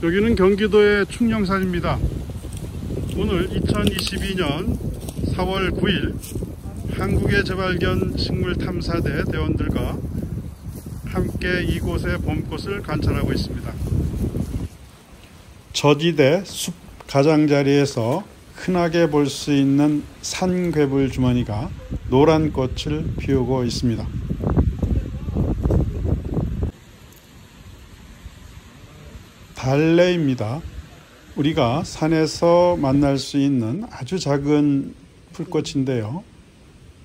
여기는 경기도의 충령산입니다. 오늘 2022년 4월 9일 한국의 재발견 식물탐사대 대원들과 함께 이곳의 봄꽃을 관찰하고 있습니다. 저지대 숲 가장자리에서 흔하게 볼 수 있는 산괴물 주머니가 노란 꽃을 피우고 있습니다. 달래입니다. 우리가 산에서 만날 수 있는 아주 작은 풀꽃인데요.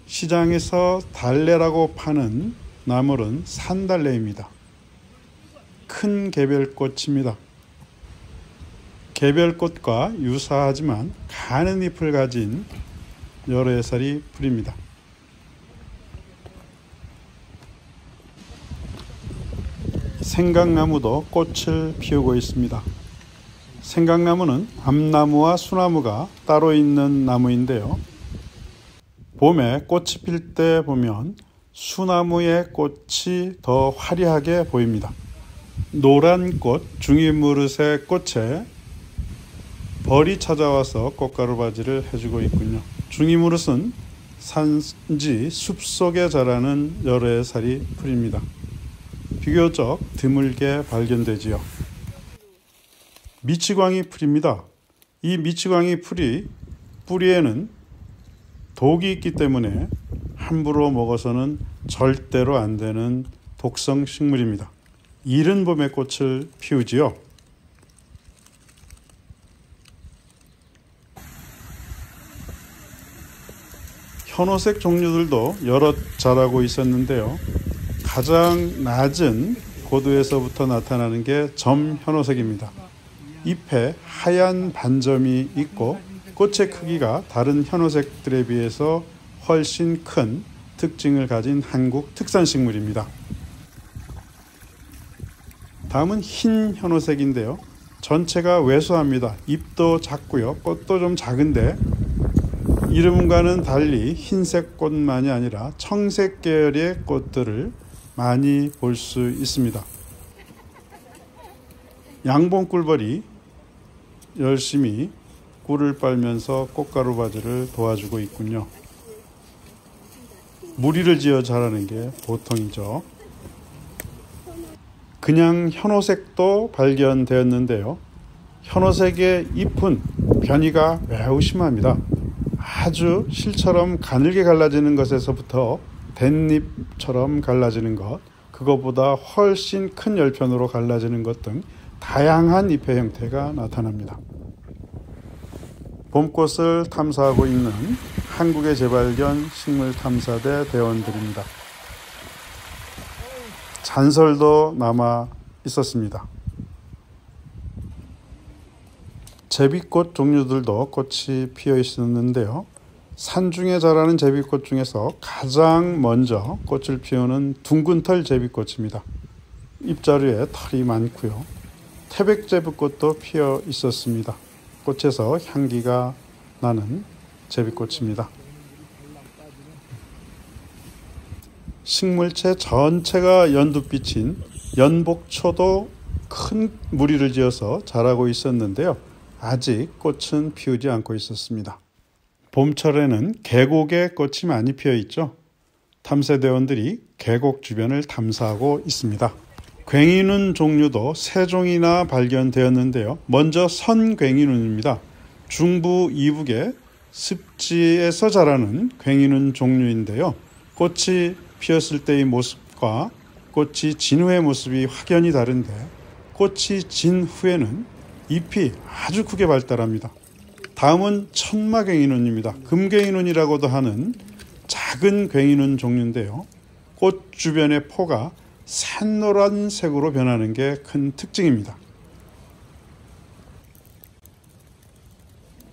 시장에서 달래라고 파는 나물은 산달래입니다. 큰 개별꽃입니다. 개별꽃과 유사하지만 가는 잎을 가진 열애살이 풀입니다. 생강나무도 꽃을 피우고 있습니다. 생강나무는 암나무와 수나무가 따로 있는 나무인데요. 봄에 꽃이 필 때 보면 수나무의 꽃이 더 화려하게 보입니다. 노란 꽃 중이무릇의 꽃에 벌이 찾아와서 꽃가루 바지를 해주고 있군요. 중이무릇은 산지 숲속에 자라는 열애살이 풀입니다. 비교적 드물게 발견되지요. 미치광이 풀입니다. 이 미치광이 풀이 뿌리에는 독이 있기 때문에 함부로 먹어서는 절대로 안 되는 독성 식물입니다. 이른 봄에 꽃을 피우지요. 현오색 종류들도 여럿 자라고 있었는데요. 가장 낮은 고도에서부터 나타나는 게 점현오색입니다. 잎에 하얀 반점이 있고 꽃의 크기가 다른 현오색들에 비해서 훨씬 큰 특징을 가진 한국 특산식물입니다. 다음은 흰 현오색인데요. 전체가 왜소합니다. 잎도 작고요. 꽃도 좀 작은데 이름과는 달리 흰색 꽃만이 아니라 청색 계열의 꽃들을 많이 볼 수 있습니다. 양봉꿀벌이 열심히 꿀을 빨면서 꽃가루 바지를 도와주고 있군요. 무리를 지어 자라는 게 보통이죠. 그냥 현오색도 발견되었는데요. 현오색의 잎은 변이가 매우 심합니다. 아주 실처럼 가늘게 갈라지는 것에서부터 댄잎처럼 갈라지는 것, 그것보다 훨씬 큰 열편으로 갈라지는 것 등 다양한 잎의 형태가 나타납니다. 봄꽃을 탐사하고 있는 한국의 재발견 식물탐사대 대원들입니다. 잔설도 남아 있었습니다. 제비꽃 종류들도 꽃이 피어 있었는데요. 산중에 자라는 제비꽃 중에서 가장 먼저 꽃을 피우는 둥근털 제비꽃입니다. 잎자루에 털이 많고요. 태백제비꽃도 피어 있었습니다. 꽃에서 향기가 나는 제비꽃입니다. 식물체 전체가 연두빛인 연복초도 큰 무리를 지어서 자라고 있었는데요. 아직 꽃은 피우지 않고 있었습니다. 봄철에는 계곡에 꽃이 많이 피어 있죠. 탐사대원들이 계곡 주변을 탐사하고 있습니다. 괭이눈 종류도 3종이나 발견되었는데요. 먼저 선괭이눈입니다. 중부 이북의 습지에서 자라는 괭이눈 종류인데요. 꽃이 피었을 때의 모습과 꽃이 진 후의 모습이 확연히 다른데 꽃이 진 후에는 잎이 아주 크게 발달합니다. 다음은 천마괭이눈입니다. 금괭이눈이라고도 하는 작은 괭이눈 종류인데요. 꽃 주변의 포가 샛노란색으로 변하는 게 큰 특징입니다.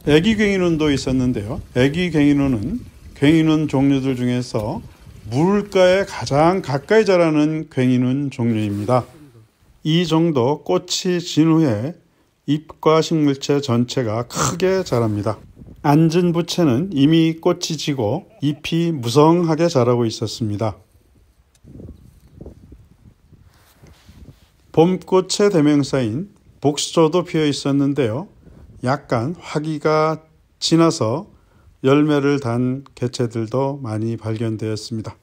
애기괭이눈도 있었는데요. 애기괭이눈은 괭이눈 종류들 중에서 물가에 가장 가까이 자라는 괭이눈 종류입니다. 이 정도 꽃이 진 후에 잎과 식물체 전체가 크게 자랍니다. 앉은 부채는 이미 꽃이 지고 잎이 무성하게 자라고 있었습니다. 봄꽃의 대명사인 복수초도 피어 있었는데요. 약간 화기가 지나서 열매를 단 개체들도 많이 발견되었습니다.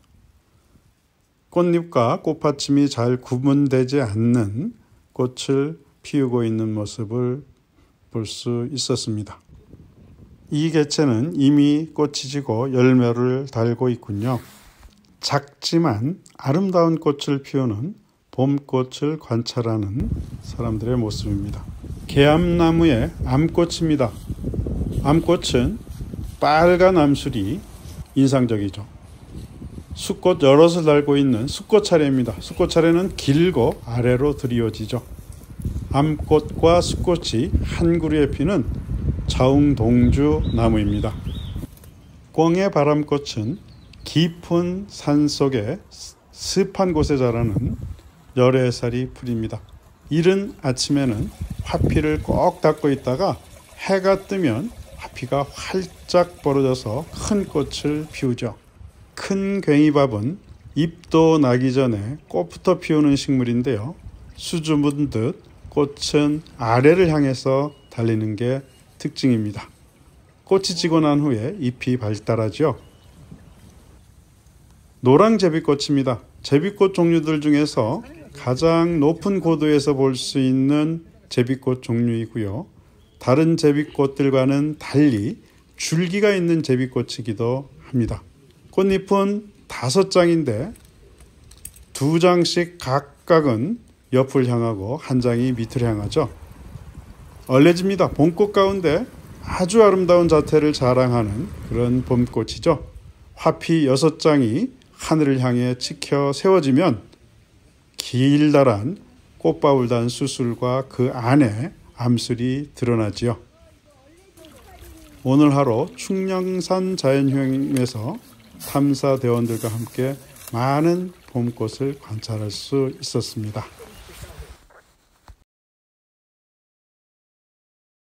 꽃잎과 꽃받침이 잘 구분되지 않는 꽃을 피우고 있는 모습을 볼 수 있었습니다. 이 개체는 이미 꽃이 지고 열매를 달고 있군요. 작지만 아름다운 꽃을 피우는 봄꽃을 관찰하는 사람들의 모습입니다. 계암나무의 암꽃입니다. 암꽃은 빨간 암술이 인상적이죠. 수꽃 여럿을 달고 있는 수꽃 차례입니다. 수꽃 차례는 길고 아래로 드리워지죠. 암꽃과 수꽃이 한 그루에 피는 자웅동주 나무입니다. 꿩의 바람꽃은 깊은 산속에 습한 곳에 자라는 열애살이 풀입니다. 이른 아침에는 화피를 꼭 닫고 있다가 해가 뜨면 화피가 활짝 벌어져서 큰 꽃을 피우죠. 큰 괭이밥은 잎도 나기 전에 꽃부터 피우는 식물인데요. 수줍은 듯 꽃은 아래를 향해서 달리는 게 특징입니다. 꽃이 지고 난 후에 잎이 발달하죠. 노랑 제비꽃입니다. 제비꽃 종류들 중에서 가장 높은 고도에서 볼 수 있는 제비꽃 종류이고요. 다른 제비꽃들과는 달리 줄기가 있는 제비꽃이기도 합니다. 꽃잎은 5장인데 2장씩 각각은 옆을 향하고 한 장이 밑을 향하죠. 얼레지입니다. 봄꽃 가운데 아주 아름다운 자태를 자랑하는 그런 봄꽃이죠. 화피 6장이 하늘을 향해 치켜 세워지면 길다란 꽃바울 단 수술과 그 안에 암술이 드러나지요. 오늘 하루 충령산 자연휴양림에서 탐사대원들과 함께 많은 봄꽃을 관찰할 수 있었습니다.